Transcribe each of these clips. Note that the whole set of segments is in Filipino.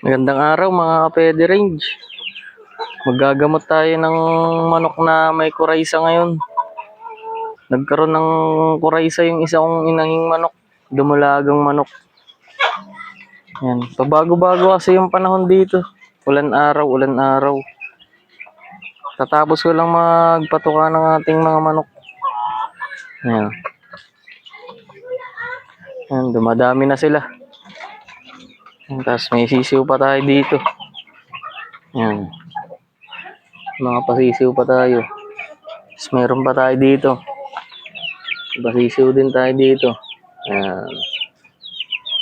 Magandang araw mga ka-Pede Range. Maggagamot tayo ng manok na may kuraysa ngayon. Nagkaroon ng kuraysa yung isa kong inanging manok, dumulagang manok. Yan, pabago-bago kasi yung panahon dito. Ulan araw, ulan araw. Tatapos ko lang magpatuka ng ating mga manok. Yan. Yan, dumadami na sila. Yan, tapos may sisiw pa tayo dito. Yan. Mga pasisiw pa tayo. Tapos meron pa tayo dito. Pasisiw din tayo dito. Yan.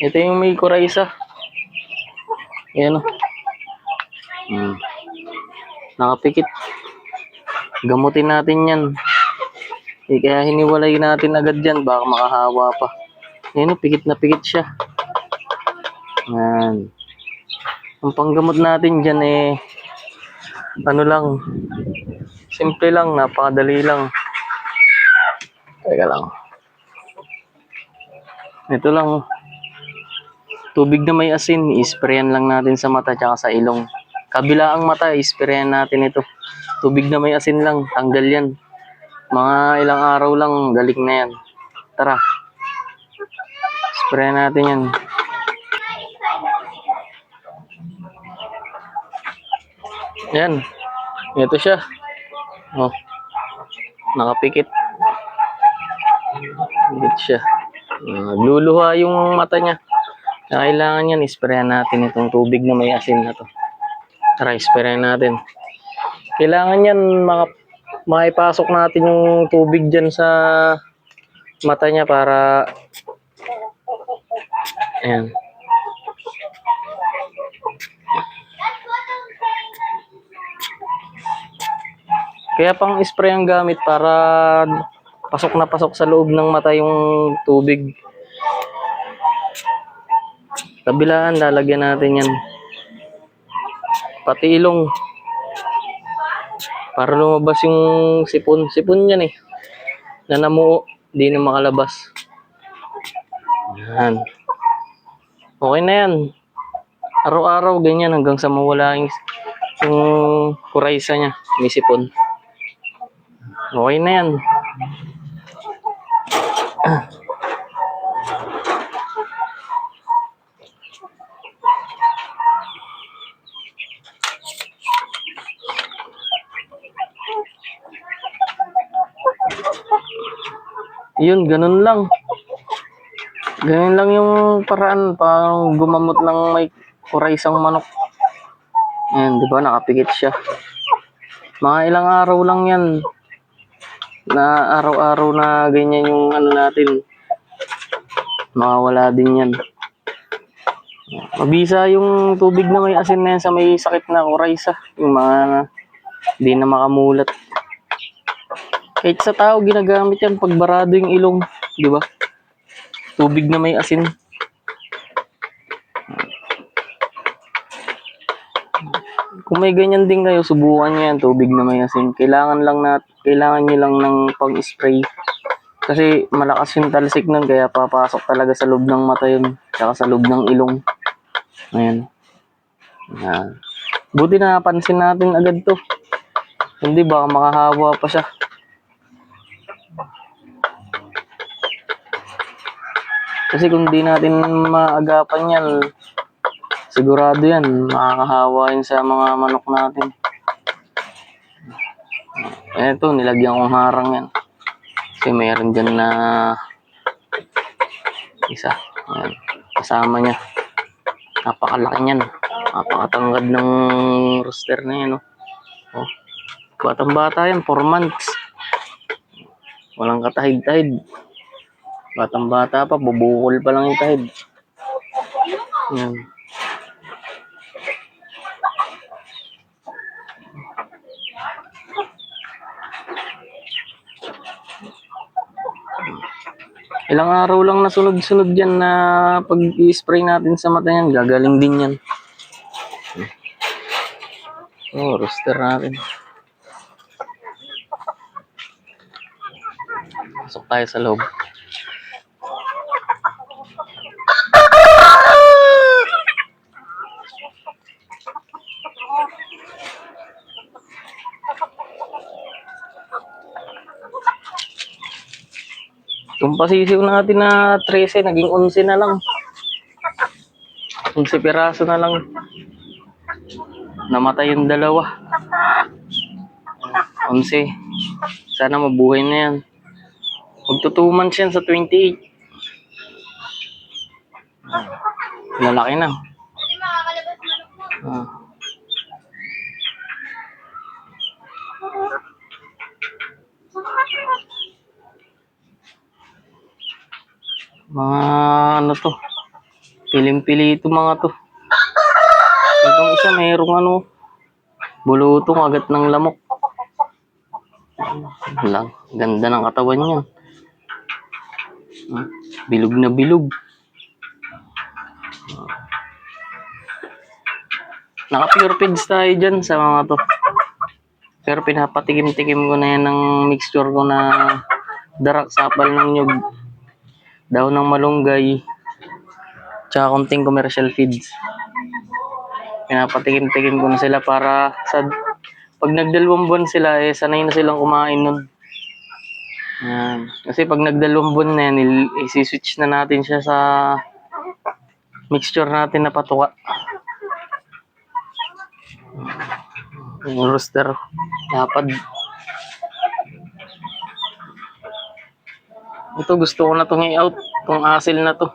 Ito yung may kuraysa. Yan o. Nakapikit. Gamutin natin yan. Kaya hiniwalay natin agad yan. Baka makahawa pa. Yan o, pikit na pikit siya. Yan. Ang panggamot natin dyan ano lang. Simple lang, napakadali lang. Teka lang. Ito lang. Tubig na may asin, isprayan lang natin sa mata tsaka sa ilong. Kabilaang mata, isprayan natin ito. Tubig na may asin lang, tanggal yan. Mga ilang araw lang, galing na yan. Tara. Sprayan natin yan. Yan. Ito siya. Oh. Nakapikit. Pikit siya. Nagluluha yung mata niya. Kailangan yan, isprayan natin itong tubig na may asin na to. Tara, isprayan natin. Kailangan yan, maipasok natin yung tubig dyan sa mata niya para ayan. Kaya pang spray ang gamit para pasok na pasok sa loob ng mata yung tubig. Kabilaan, lalagyan natin yan. Pati ilong. Para lumabas yung sipon. Sipon yan na namuo. Di na makalabas. Yan. Okay na yan. Araw-araw ganyan hanggang sa mawala yung kuraysa niya. May sipon. Okay na yan. Yun, ganun lang. Ganun lang yung paraan pang gumamot ng may kuraysang manok. Ayan, di ba? Nakapikit siya. Mga ilang araw lang yan. Na araw-araw na ganyan yung ano natin. Makawala din yan. Mabisa yung tubig na may asin na yan sa may sakit na kuraysa. Yung mga di na makamulat. Kahit sa tao ginagamit yan pag barado yung ilong, di ba? Tubig na may asin. Kung may ganyan din kayo, subukan niyo yan, tubig na may asin. Kailangan niyo lang ng pang-spray. Kasi malakas yung talsik nun, kaya papasok talaga sa loob ng mata yun, tsaka sa loob ng ilong. Ayan. Ayan. Buti na napansin natin agad to. Hindi, baka makahawa pa siya. Kasi kung di natin maagapan yan, sigurado yan, makakahawa yun sa mga manok natin. Eto, nilagyan kong harang yan. Kasi mayroon dyan na isa. Ayan, kasama niya. Napakalaki niyan. Napakatangkad ng rooster na yan. Oh. Batang-bata yan, 4 months. Walang katahid-tahid. Batang-bata pa, bubukol pa lang yung tahid. Yan. Ilang araw lang na sunod-sunod yan na pag i-spray natin sa mata yan, gagaling din yan. Oh, rooster natin. Pasok tayo sa loob. pasisiw natin na 13, naging 11 na lang. 11 piraso na lang. Namatay yung dalawa. 11. Sana mabuhay na yan. Magto 2 months yan sa 28. Lalaki na. Ah. Mga ano to. Piling-pili ito mga to. Itong isa mayroong ano. Bulutong agat ng lamok. Lang. Ganda ng katawan niyan. Bilog na bilog. Naka-pure feeds tayo dyan sa mga to. Pero pinapatikim-tikim ko na yan ng mixture ko na darak, sapal ng nyug, daw ng malunggay, tsaka konting commercial feeds. Pinapatikim-tikim ko na sila para sa pag nagdalawang buwan sila, sanay na silang kumain nun. Yan. Kasi pag nagdalawang buwan na yan, isi-switch na natin siya sa mixture natin na patuka. Yung rooster, lapad. Ito, gusto ko na itong i-out, itong asil na to.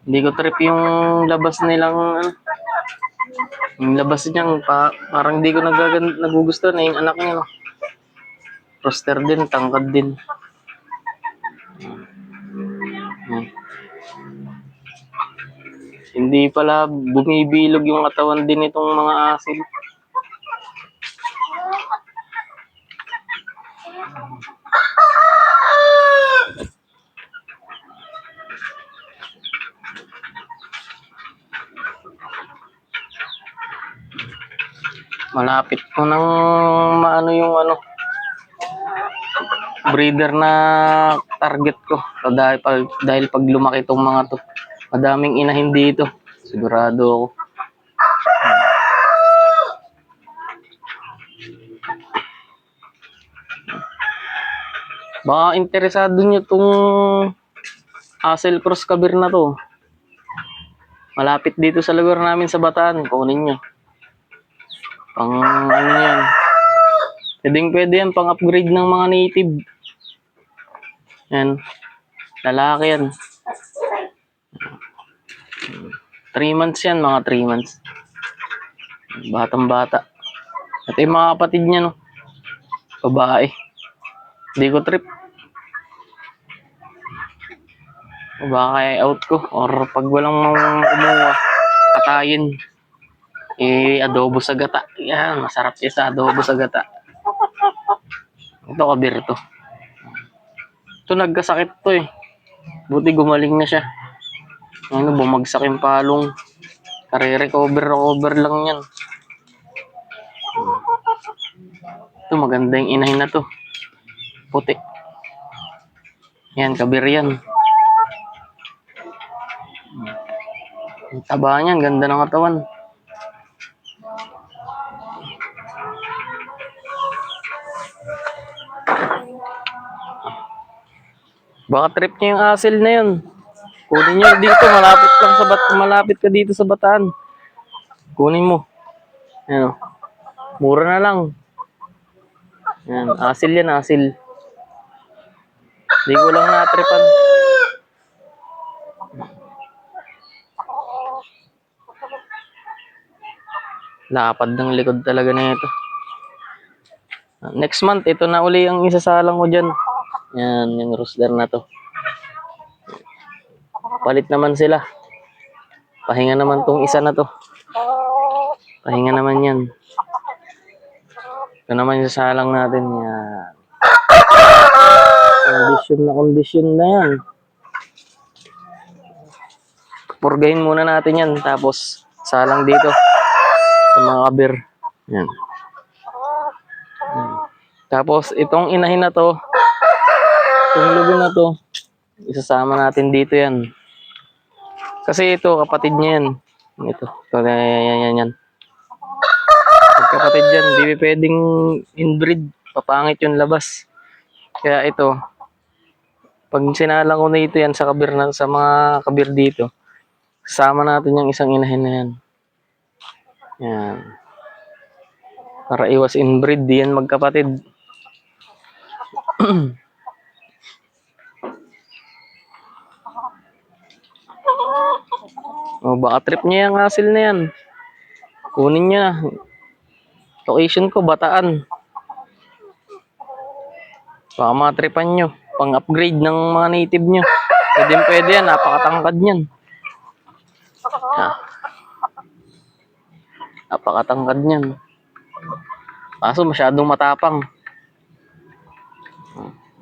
Hindi ko trip yung labas nilang, yung labas niyang, parang hindi ko nagugustuhan na yung anak niya. No? Rooster din, tangkad din. Hindi pala bumibilog yung katawan din itong mga asil. Malapit ko nang maano yung ano breeder na target ko. So, dahil pag lumaki itong mga to, madaming inahin dito. Sigurado ako. Baka interesado nyo itong Hassel Cross Kabir na to. Malapit dito sa lugar namin sa Bataan. Kunin nyo. Pang ano yan. Pwede yan pang upgrade ng mga native. Yan. Lalaki yan. 3 months yan, mga 3 months. Batang bata. At yung mga kapatid niya, no? Babae. Hindi ko trip. Baka i-out ko. Or pag walang kumuha, katayin. Adobo sa gata. Yan, masarap siya sa adobo sa gata. Ito, kabir to. Ito, nagkasakit to eh. Buti gumaling na siya. Ano, bumagsak yung palong. Recover lang yan. Ito, maganda yung inahin na to. Puti. Yan, kabir yan. Ang taba niyan, ganda ng katawan. Baka trip niya yung asil na yun. Kunin niyo dito, malapit ka dito sa Bataan. Kunin mo. Ayan, mura na lang. Ayan, asil yan, asil. Hindi ko lang natripan. Lapad ng likod talaga na ito. Next month, ito na uli ang isasalang ko dyan. Yan, yung rooster na to. Palit naman sila. Pahinga naman tong isa na to. Pahinga naman yan. Ito naman yung sasalang natin. Yan. Condition na yan. Purgahin muna natin yan. Tapos, salang dito. Sa mga kabir. Yan. Tapos, itong inahin na to, itong lugo na to, isasama natin dito yan. Kasi ito, kapatid niya yan. Ito. Yan. Kapatid yan, hindi pwedeng inbreed. Papangit yung labas. Kaya ito, Pag sinalang ko na ito yan sa kabir na, sa mga kabir dito, sama natin yung isang inahin na yan. Yan. Para iwas inbreed, di yan magkapatid. O baka trip niya yung hassle na yan. Kunin niya. Location ko, Bataan. Baka matripan nyo. Pang-upgrade ng mga native nyo. Pwede yan, napakatangkad niyan. Ah, napakatangkad niyan. Kaso masyadong matapang.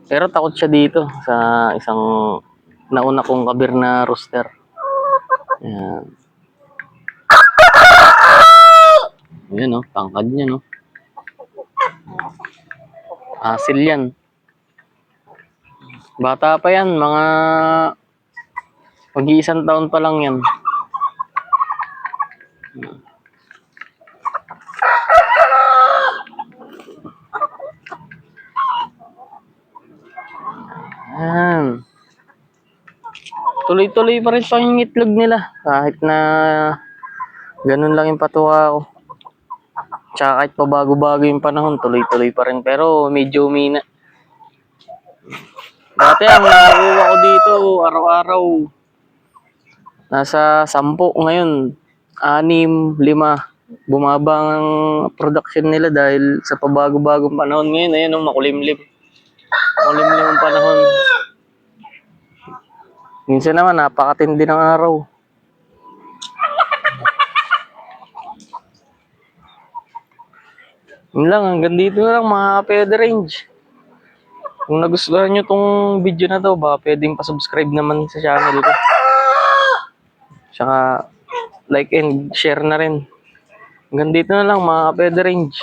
Pero takot siya dito sa isang nauna kong kabir na rooster. Yan. Yan oh, tangkad niya no. Asil yan. Bata pa yan, mga mag-iisang taon pa lang yan. Yan. Tuloy-tuloy pa rin yung itlog nila. Kahit na ganun lang yung patuwa ko. Tsaka kahit pabago-bago yung panahon, tuloy-tuloy pa rin. Pero medyo umina. Dati ang nakuha ko dito, araw-araw, nasa 10. Ngayon, 6, 5. Bumaba ang production nila dahil sa pabago-bagong panahon. Ngayon, ayun, makulimlim. Makulimlim ang panahon. Minsan naman, napakatindi ng araw. Yun lang, hanggang dito na lang mga pwede range. Kung nagustuhan nyo tong video na to, baka pwedeng pa-subscribe naman sa channel ko. Tsaka like and share na rin. Hanggang dito na lang mga pwede range.